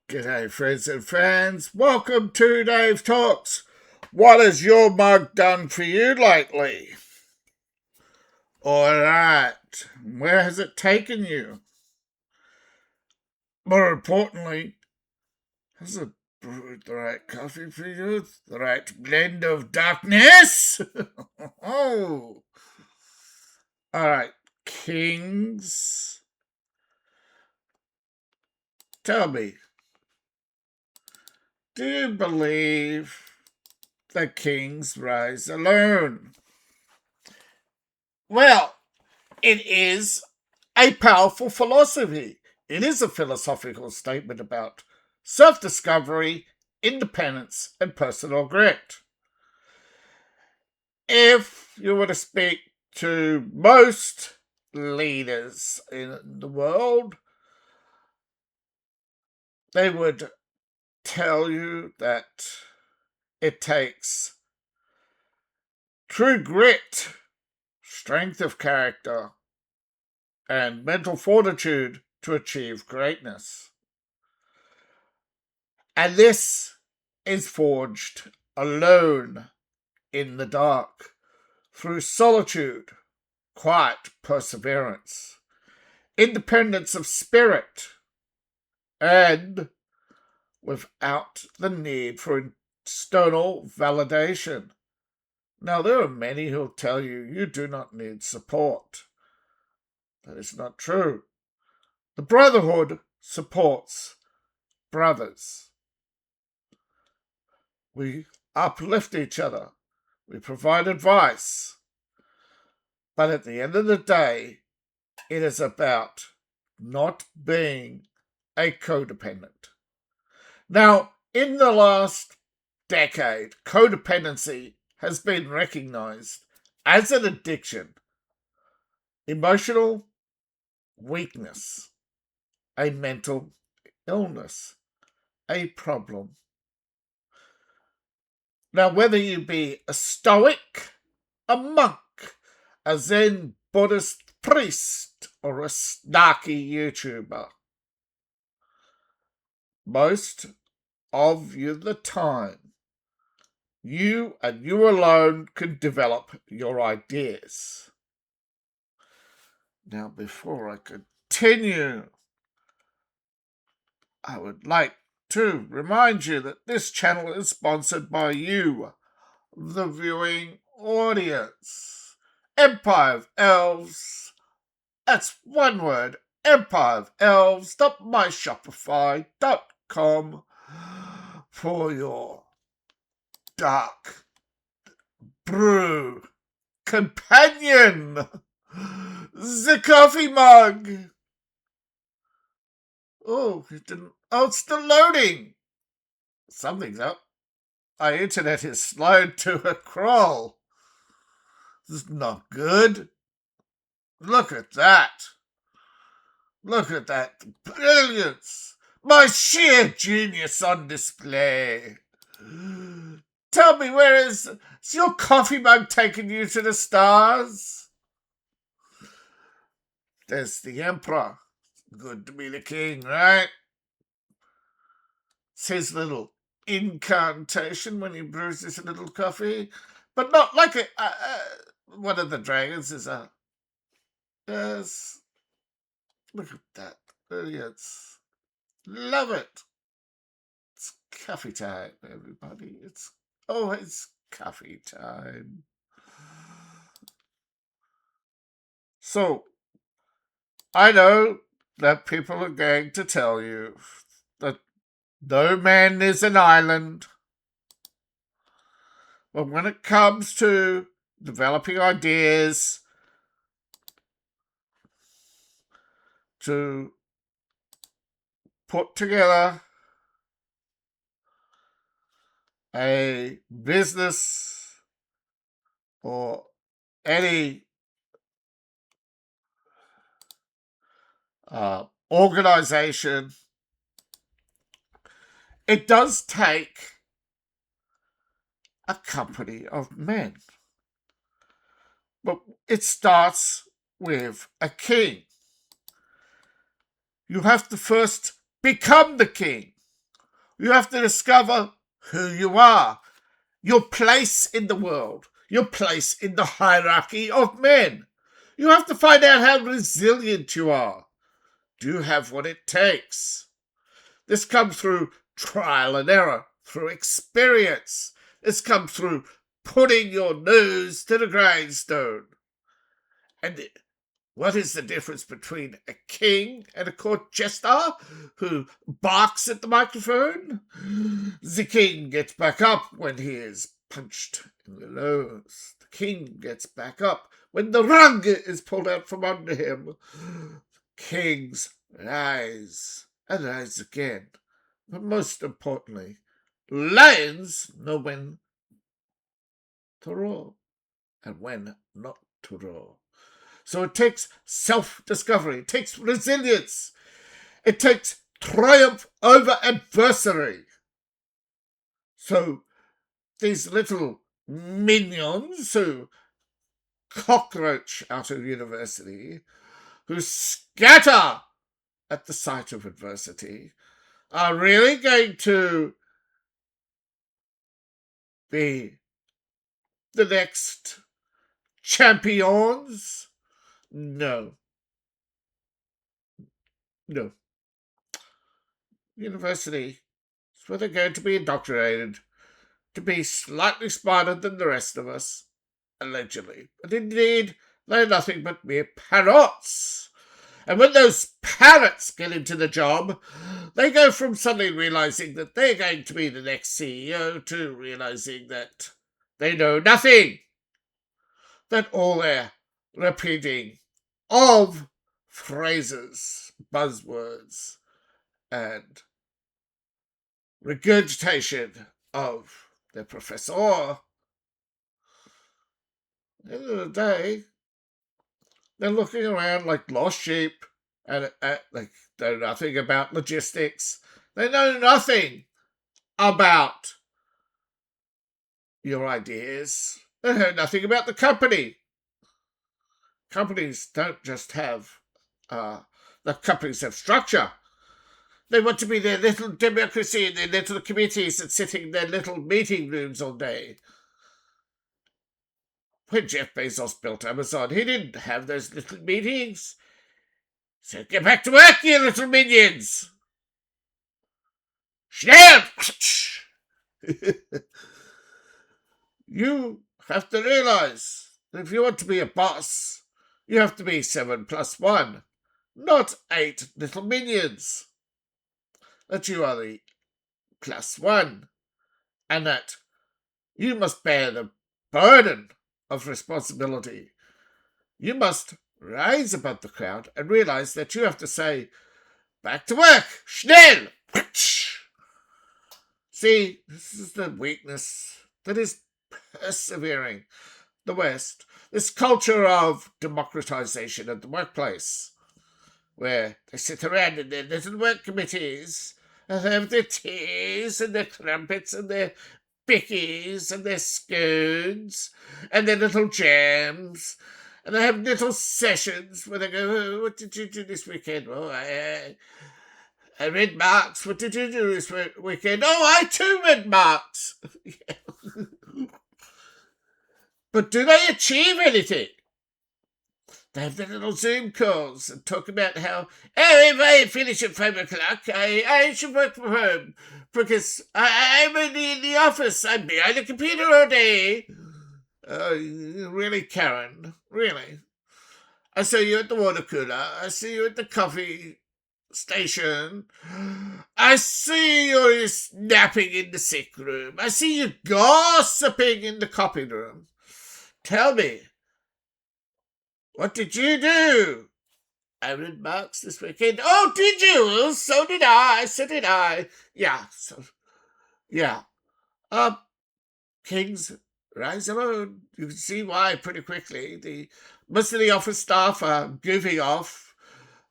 G'day, friends and fans. Welcome to Dave Talks. What has your mug done for you lately? Alright, where has it taken you? More importantly, has it brewed the right coffee for you? The right blend of darkness? Oh! Alright, kings. Tell me, do you believe the kings rise alone? Well, it is a powerful philosophy. It is a philosophical statement about self-discovery, independence, and personal grit. If you were to speak to most leaders in the world, they would tell you that it takes true grit, strength of character, and mental fortitude to achieve greatness. And this is forged alone in the dark, through solitude, quiet perseverance, independence of spirit, and without the need for external validation. Now, there are many who'll tell you you do not need support. That is not true. The Brotherhood supports brothers. We uplift each other. We provide advice. But at the end of the day, it is about not being a codependent. Now, in the last decade, codependency has been recognized as an addiction, emotional weakness, a mental illness, a problem. Now, whether you be a stoic, a monk, a Zen Buddhist priest, or a snarky YouTuber, most of you the time, you and you alone can develop your ideas. Now, before I continue, I would like to remind you that this channel is sponsored by you, the viewing audience. Empire of Elves. That's one word. Empire of Elves.myshopify.com for your dark brew companion, the coffee mug. Oh, it didn't. Oh, it's still loading. Something's up. My internet is slowed to a crawl. This is not good. Look at that. Look at that brilliance. My sheer genius on display. Tell me, where is your coffee mug taking you to the stars? There's the Emperor. Good to be the king, right? It's his little incantation when he brews his little coffee. But not like one of the dragons is a... Yes. Look at that. Brilliance. Love it. It's coffee time, everybody. It's always coffee time. So, I know that people are going to tell you that no man is an island. But when it comes to developing ideas, to put together a business or any organization, it does take a company of men. But it starts with a king. You have to first become the king. You have to discover who you are, your place in the world, your place in the hierarchy of men. You have to find out how resilient you are. Do you have what it takes? This comes through trial and error, through experience. This comes through putting your nose to the grindstone. And what is the difference between a king and a court jester who barks at the microphone? The king gets back up when he is punched in the nose. The king gets back up when the rug is pulled out from under him. Kings rise and rise again. But most importantly, lions know when to roar and when not to roar. So it takes self-discovery. It takes resilience. It takes triumph over adversary. So these little minions who cockroach out of university, who scatter at the sight of adversity, are really going to be the next champions? No. University is where they're going to be indoctrinated to be slightly smarter than the rest of us, allegedly. But indeed, they're nothing but mere parrots. And when those parrots get into the job, they go from suddenly realizing that they're going to be the next CEO to realizing that they know nothing. That all they're repeating of phrases, buzzwords, and regurgitation of their professor. At the end of the day, they're looking around like lost sheep and they know nothing about logistics. They know nothing about your ideas. They know nothing about the company. Companies don't just have the companies have structure. They want to be their little democracy in their little committees and sitting in their little meeting rooms all day. When Jeff Bezos built Amazon, he didn't have those little meetings. So get back to work, you little minions! Schnell! You have to realize that if you want to be a boss, you have to be 7 + 1, not 8 little minions. That you are the +1, and that you must bear the burden of responsibility. You must rise above the crowd and realize that you have to say, back to work, schnell! See, this is the weakness that is persevering the West. This culture of democratization of the workplace, where they sit around in their little work committees and have their teas and their crumpets and their bickies and their scones and their little jams. And they have little sessions where they go, oh, what did you do this weekend? Oh, I read Marx. What did you do this weekend? Oh, I too read Marx. But do they achieve anything? They have their little Zoom calls and talk about how, oh, if I finish at 5 o'clock, I should work from home because I'm only in the office. I'm behind the computer all day. Really, Karen? Really? I saw you at the water cooler. I see you at the coffee station. I see you napping in the sick room. I see you gossiping in the copy room. Tell me, what did you do? I read Marx this weekend. Oh, did you? So did I. So did I. Yeah. Kings rise alone. You can see why pretty quickly. Most of the office staff are goofing off,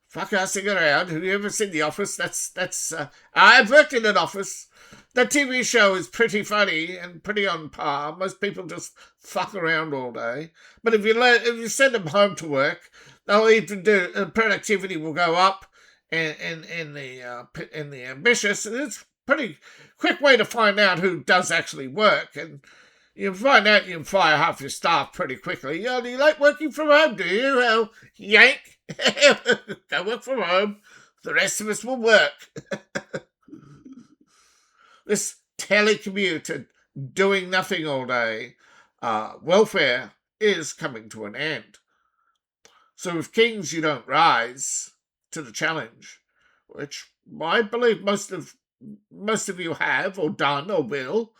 fuck-assing around. Have you ever seen The Office? That's. I've worked in an office. The TV show is pretty funny and pretty on par. Most people just fuck around all day. But if you send them home to work, they'll even productivity will go up in the ambitious. It's pretty quick way to find out who does actually work, and you find out you can fire half your staff pretty quickly. Do you like working from home, do you? Well, yank. Go work from home. The rest of us will work. This telecommute and doing nothing all day, welfare is coming to an end. So with kings, you don't rise to the challenge, which I believe most of you have or done or will.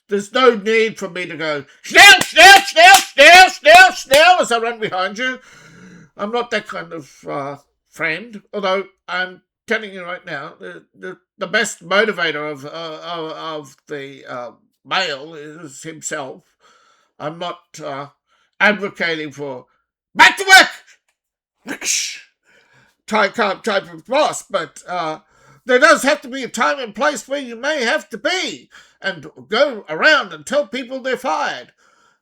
There's no need for me to go, snell, snell, snell, snell, snell, snell, as I run behind you. I'm not that kind of friend, although I'm telling you right now, the best motivator of the male is himself. I'm not advocating for back to work type of boss, but there does have to be a time and place where you may have to be and go around and tell people they're fired.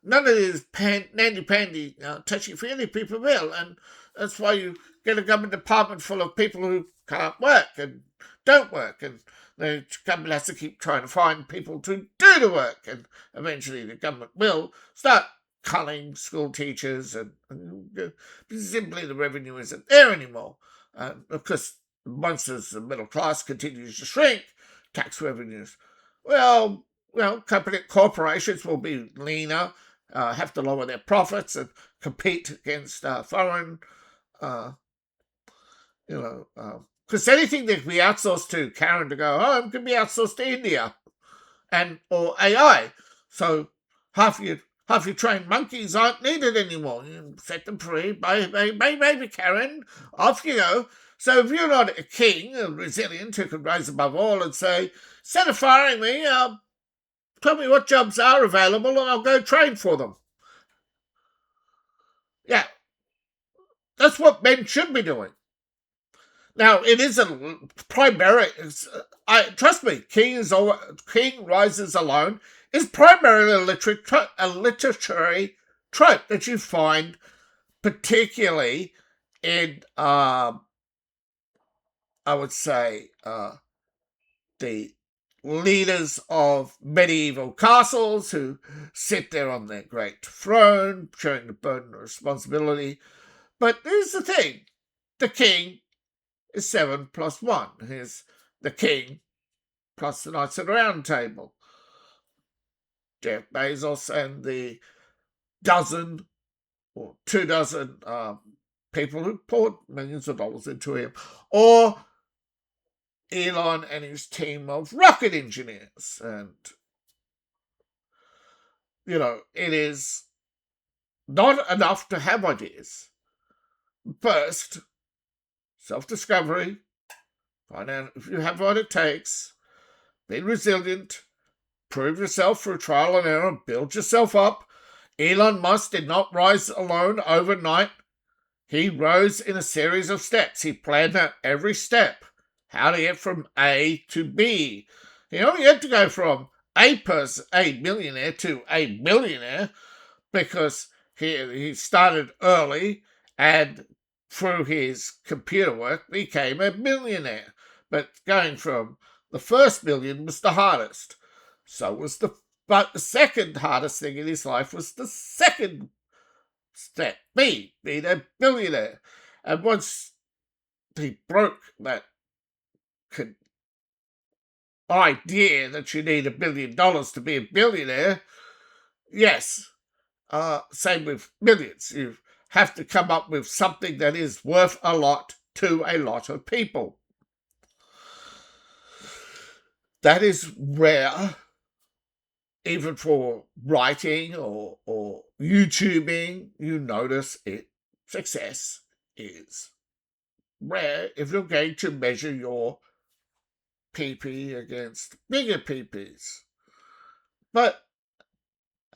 None of these nandy-pandy, touchy-feely people will, and that's why you get a government department full of people who can't work and don't work, and the government has to keep trying to find people to do the work, and eventually the government will start culling school teachers, and simply the revenue isn't there anymore. Because once as the middle class continues to shrink, tax revenues, well, corporations will be leaner, have to lower their profits and compete against foreign, because anything that can be outsourced to Karen to go home can be outsourced to India or AI. So half your trained monkeys aren't needed anymore. You set them free, baby Karen, off you go. So if you're not a king, a resilient who can rise above all and say, instead of firing me, tell me what jobs are available and I'll go train for them. Yeah, that's what men should be doing. Now, it isn't primary. Trust me, King Rises Alone is primarily a literary trope that you find particularly in, I would say, the leaders of medieval castles who sit there on their great throne, showing the burden of responsibility. But here's the thing. The king is 7 plus 1. Here's the king plus the Knights of the Round Table. Jeff Bezos and the dozen or 24 people who poured millions of dollars into him. Or Elon and his team of rocket engineers. And, it is not enough to have ideas. First, self-discovery, find out if you have what it takes, be resilient, prove yourself through trial and error, build yourself up. Elon Musk did not rise alone overnight. He rose in a series of steps. He planned out every step, how to get from A to B. He only had to go from a millionaire to a billionaire because he started early and through his computer work became a millionaire. But going from the first million was the hardest. But the second hardest thing in his life was the second step, being a billionaire. And once he broke that idea that you need $1 billion to be a billionaire, yes, same with millions. You have to come up with something that is worth a lot to a lot of people. That is rare, even for writing or YouTubing. You notice success is rare if you're going to measure your PP against bigger PPs. But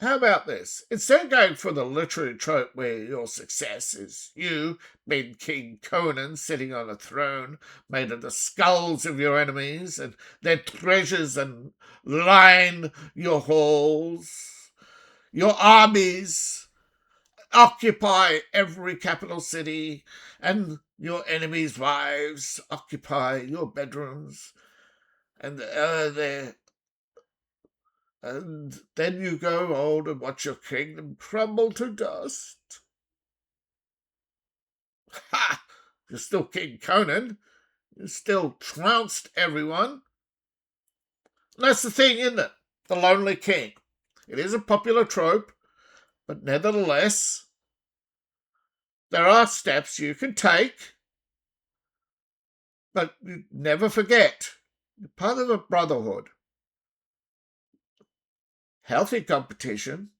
how about this? Instead of going for the literary trope where your success is you, being King Conan, sitting on a throne made of the skulls of your enemies and their treasures and line your halls, your armies occupy every capital city, and your enemies' wives occupy your bedrooms. and and then you grow old and watch your kingdom crumble to dust. Ha! You're still King Conan. You still trounced everyone. And that's the thing, isn't it? The lonely king. It is a popular trope, but nevertheless, there are steps you can take, but you never forget, you're part of a brotherhood. Healthy competition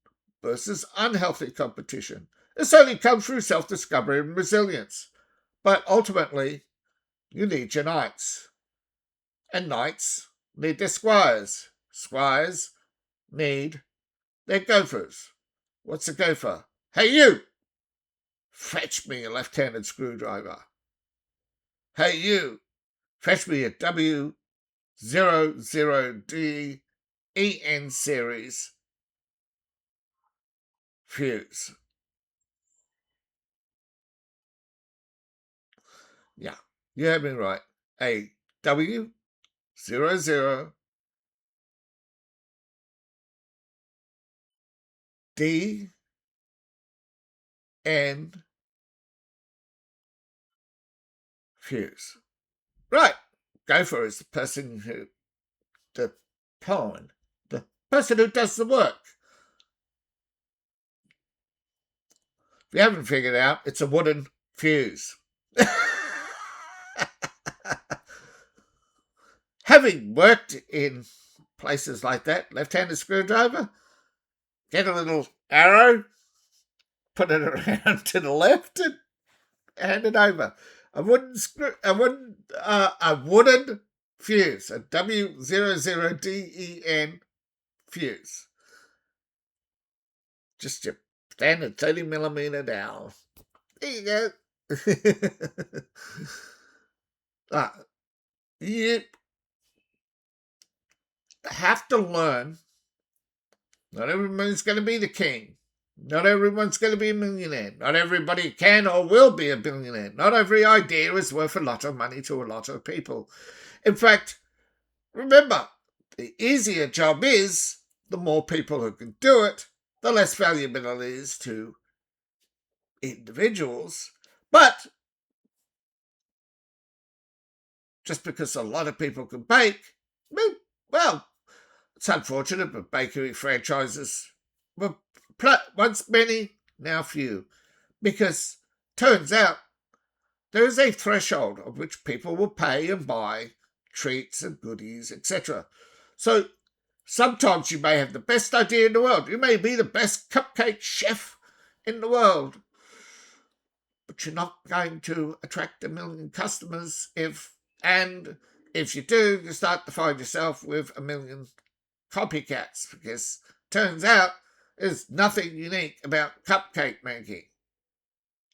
versus unhealthy competition. This only comes through self-discovery and resilience. But ultimately, you need your knights. And knights need their squires. Squires need their gophers. What's a gopher? Hey, you! Fetch me a left-handed screwdriver. Hey, you! Fetch me a W00DEN series fuse. Yeah, you have me right. A W00DEN fuse. Right. Gopher is the person who, the pawn, the person who does the work. If you haven't figured it out, it's a wooden fuse. Having worked in places like that, left-handed screwdriver, get a little arrow, put it around to the left, and hand it over. A wooden fuse, a W00DEN fuse. Just your standard 30mm dowel. There you go. You have to learn. Not everyone's going to be the king. Not everyone's going to be a millionaire. Not everybody can or will be a billionaire. Not every idea is worth a lot of money to a lot of people. In fact, remember, the easier job is, the more people who can do it, the less valuable it is to individuals. But just because a lot of people can bake, well, it's unfortunate, but bakery franchises were once many, now few, because turns out there is a threshold of which people will pay and buy treats and goodies, etc. So sometimes you may have the best idea in the world. You may be the best cupcake chef in the world, but you're not going to attract 1 million customers if you do, you start to find yourself with 1 million copycats, because turns out there's nothing unique about cupcake making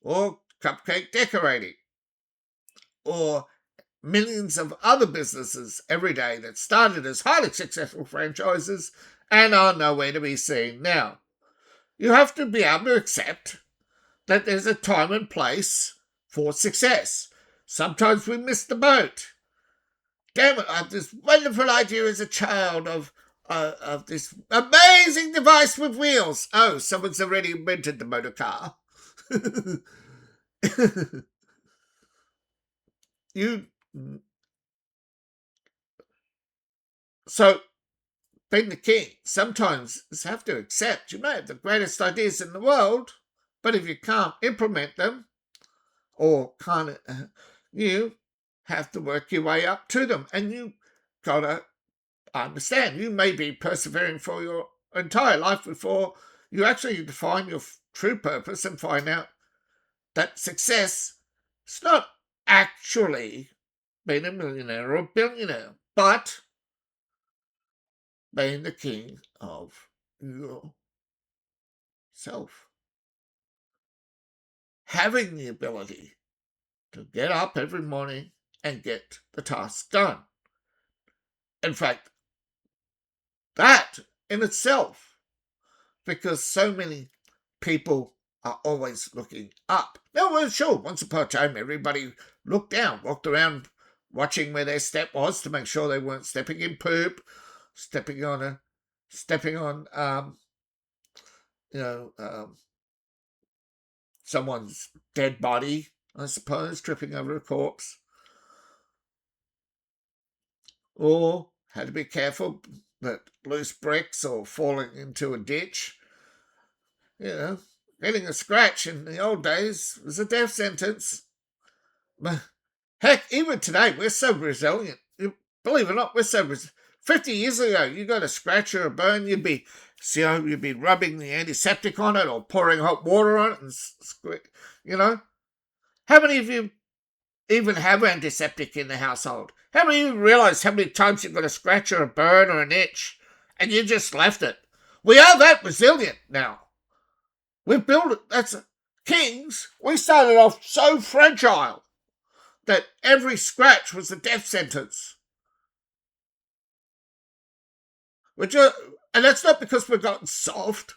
or cupcake decorating or millions of other businesses every day that started as highly successful franchises and are nowhere to be seen now. You have to be able to accept that there's a time and place for success. Sometimes we miss the boat. Damn it, I had this wonderful idea as a child of this amazing device with wheels. Oh, someone's already invented the motor car. So, being the king, sometimes you have to accept you may have the greatest ideas in the world, but if you can't implement them, or can't, you have to work your way up to them, and you gotta understand you may be persevering for your entire life before you actually define your true purpose and find out that success is not actually being a millionaire or a billionaire, but being the king of yourself. Having the ability to get up every morning and get the task done. In fact, that in itself, because so many people are always looking up. Now, well, sure, once upon a time, everybody looked down, walked around watching where their step was to make sure they weren't stepping in poop, stepping on someone's dead body, I suppose, tripping over a corpse. Or had to be careful that loose bricks or falling into a ditch. Getting a scratch in the old days was a death sentence. But heck, even today, we're so resilient. Believe it or not, we're so resilient. 50 years ago, you got a scratch or a burn, you'd be rubbing the antiseptic on it or pouring hot water on it, and How many of you even have antiseptic in the household? How many of you realise how many times you've got a scratch or a burn or an itch and you just left it? We are that resilient now. We've built it. Kings, we started off so fragile that every scratch was a death sentence. And that's not because we've gotten soft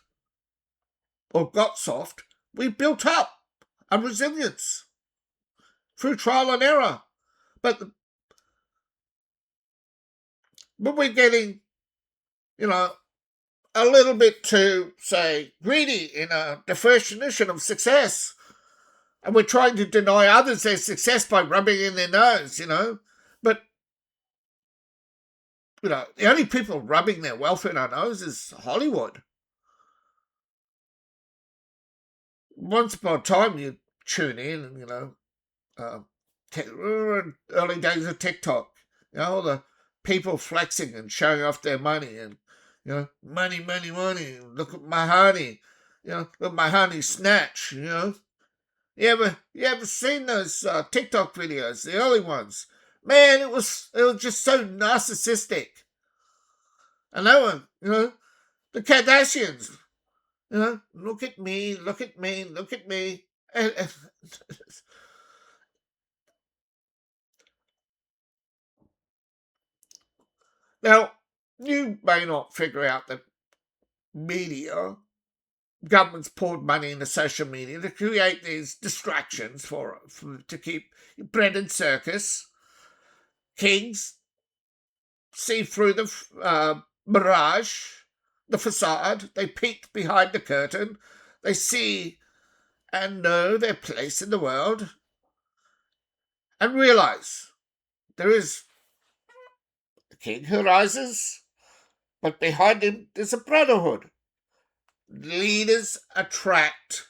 or got soft. We built up a resilience through trial and error. But we're getting, a little bit too, say, greedy in a definition of success. And we're trying to deny others their success by rubbing in their nose, But, the only people rubbing their wealth in our nose is Hollywood. Once upon a time, you tune in and, early days of TikTok, all the people flexing and showing off their money and, money, money, money. Look at my honey, look at my honey snatch, You ever seen those TikTok videos, the early ones? Man, it was just so narcissistic. And they were, the Kardashians, look at me, look at me, look at me. Now, you may not figure out that governments poured money into social media to create these distractions to keep bread and circus. Kings see through the mirage, the facade. They peek behind the curtain. They see and know their place in the world and realize there is a king who rises, but behind him there's a brotherhood. Leaders attract.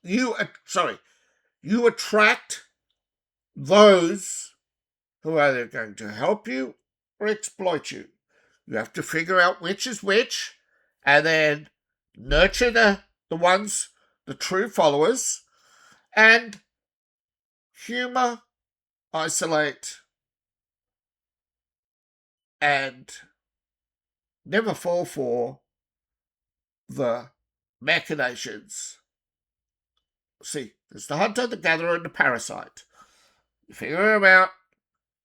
You attract those who are either going to help you or exploit you. You have to figure out which is which, and then nurture the ones, the true followers, and humor, isolate, and never fall for the machinations. See, there's the hunter, the gatherer, and the parasite. You figure them out.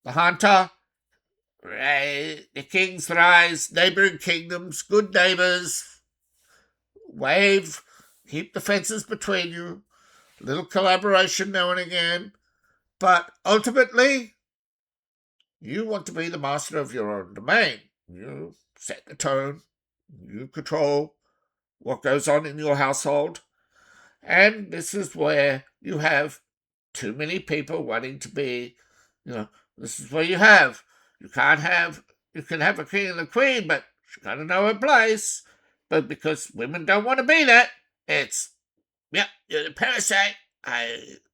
The hunter, the kings rise, neighbouring kingdoms, good neighbours, wave, keep the fences between you, a little collaboration now and again. But ultimately, you want to be the master of your own domain. You set the tone, you control what goes on in your household. And this is where you have too many people wanting to be, this is where you can have a king and a queen, but she's got to know her place. But because women don't want to be that, it's, you're the parasite.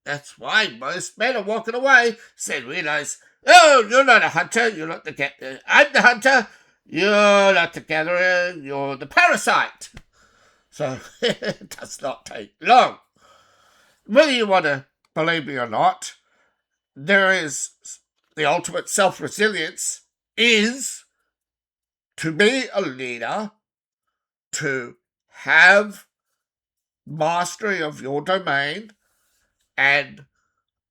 That's why most men are walking away. They realise, oh, you're not a hunter, you're not the gatherer. I'm the hunter, you're not the gatherer, you're the parasite. So it does not take long. Whether you want to believe me or not, there is the ultimate self-resilience is to be a leader, to have mastery of your domain, and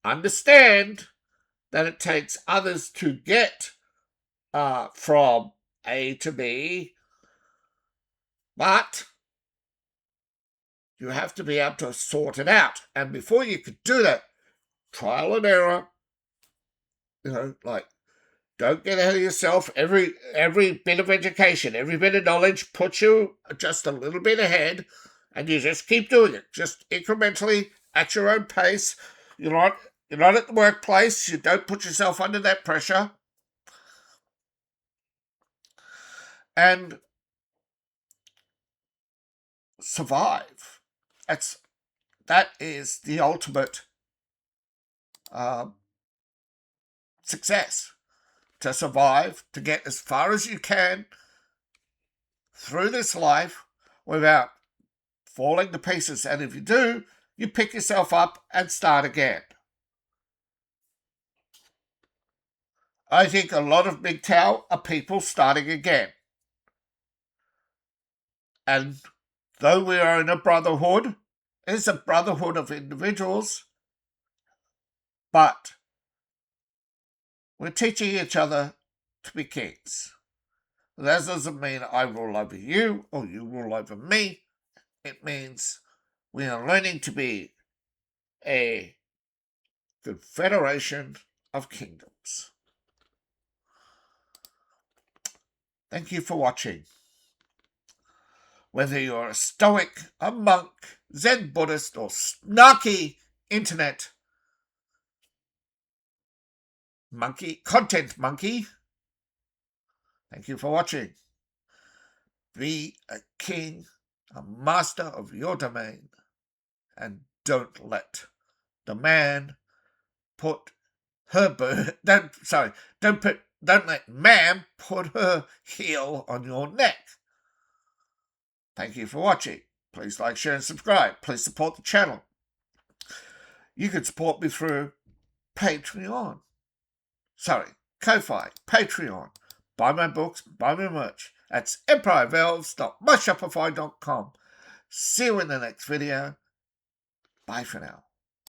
understand that it takes others to get from A to B, but you have to be able to sort it out. And before you could do that, trial and error, like, don't get ahead of yourself. Every bit of education, every bit of knowledge puts you just a little bit ahead, and you just keep doing it, just incrementally at your own pace. You're not at the workplace. You don't put yourself under that pressure. And survive. That is the ultimate success. To survive, to get as far as you can through this life without falling to pieces. And if you do, you pick yourself up and start again. I think a lot of mgtow are people starting again. And though we are in a brotherhood, it's a brotherhood of individuals, but we're teaching each other to be kings. That doesn't mean I rule over you or you rule over me. It means we are learning to be a confederation of kingdoms. Thank you for watching. Whether you're a stoic, a monk, Zen Buddhist, or snarky internet content monkey, thank you for watching. Be a king, a master of your domain, and don't let the man put her don't let ma'am put her heel on your neck. Thank you for watching. Please like, share, and subscribe. Please support the channel. You can support me through Patreon. Ko-Fi, Patreon. Buy my books, buy my merch. That's empirevalves.myshopify.com. See you in the next video. Bye for now.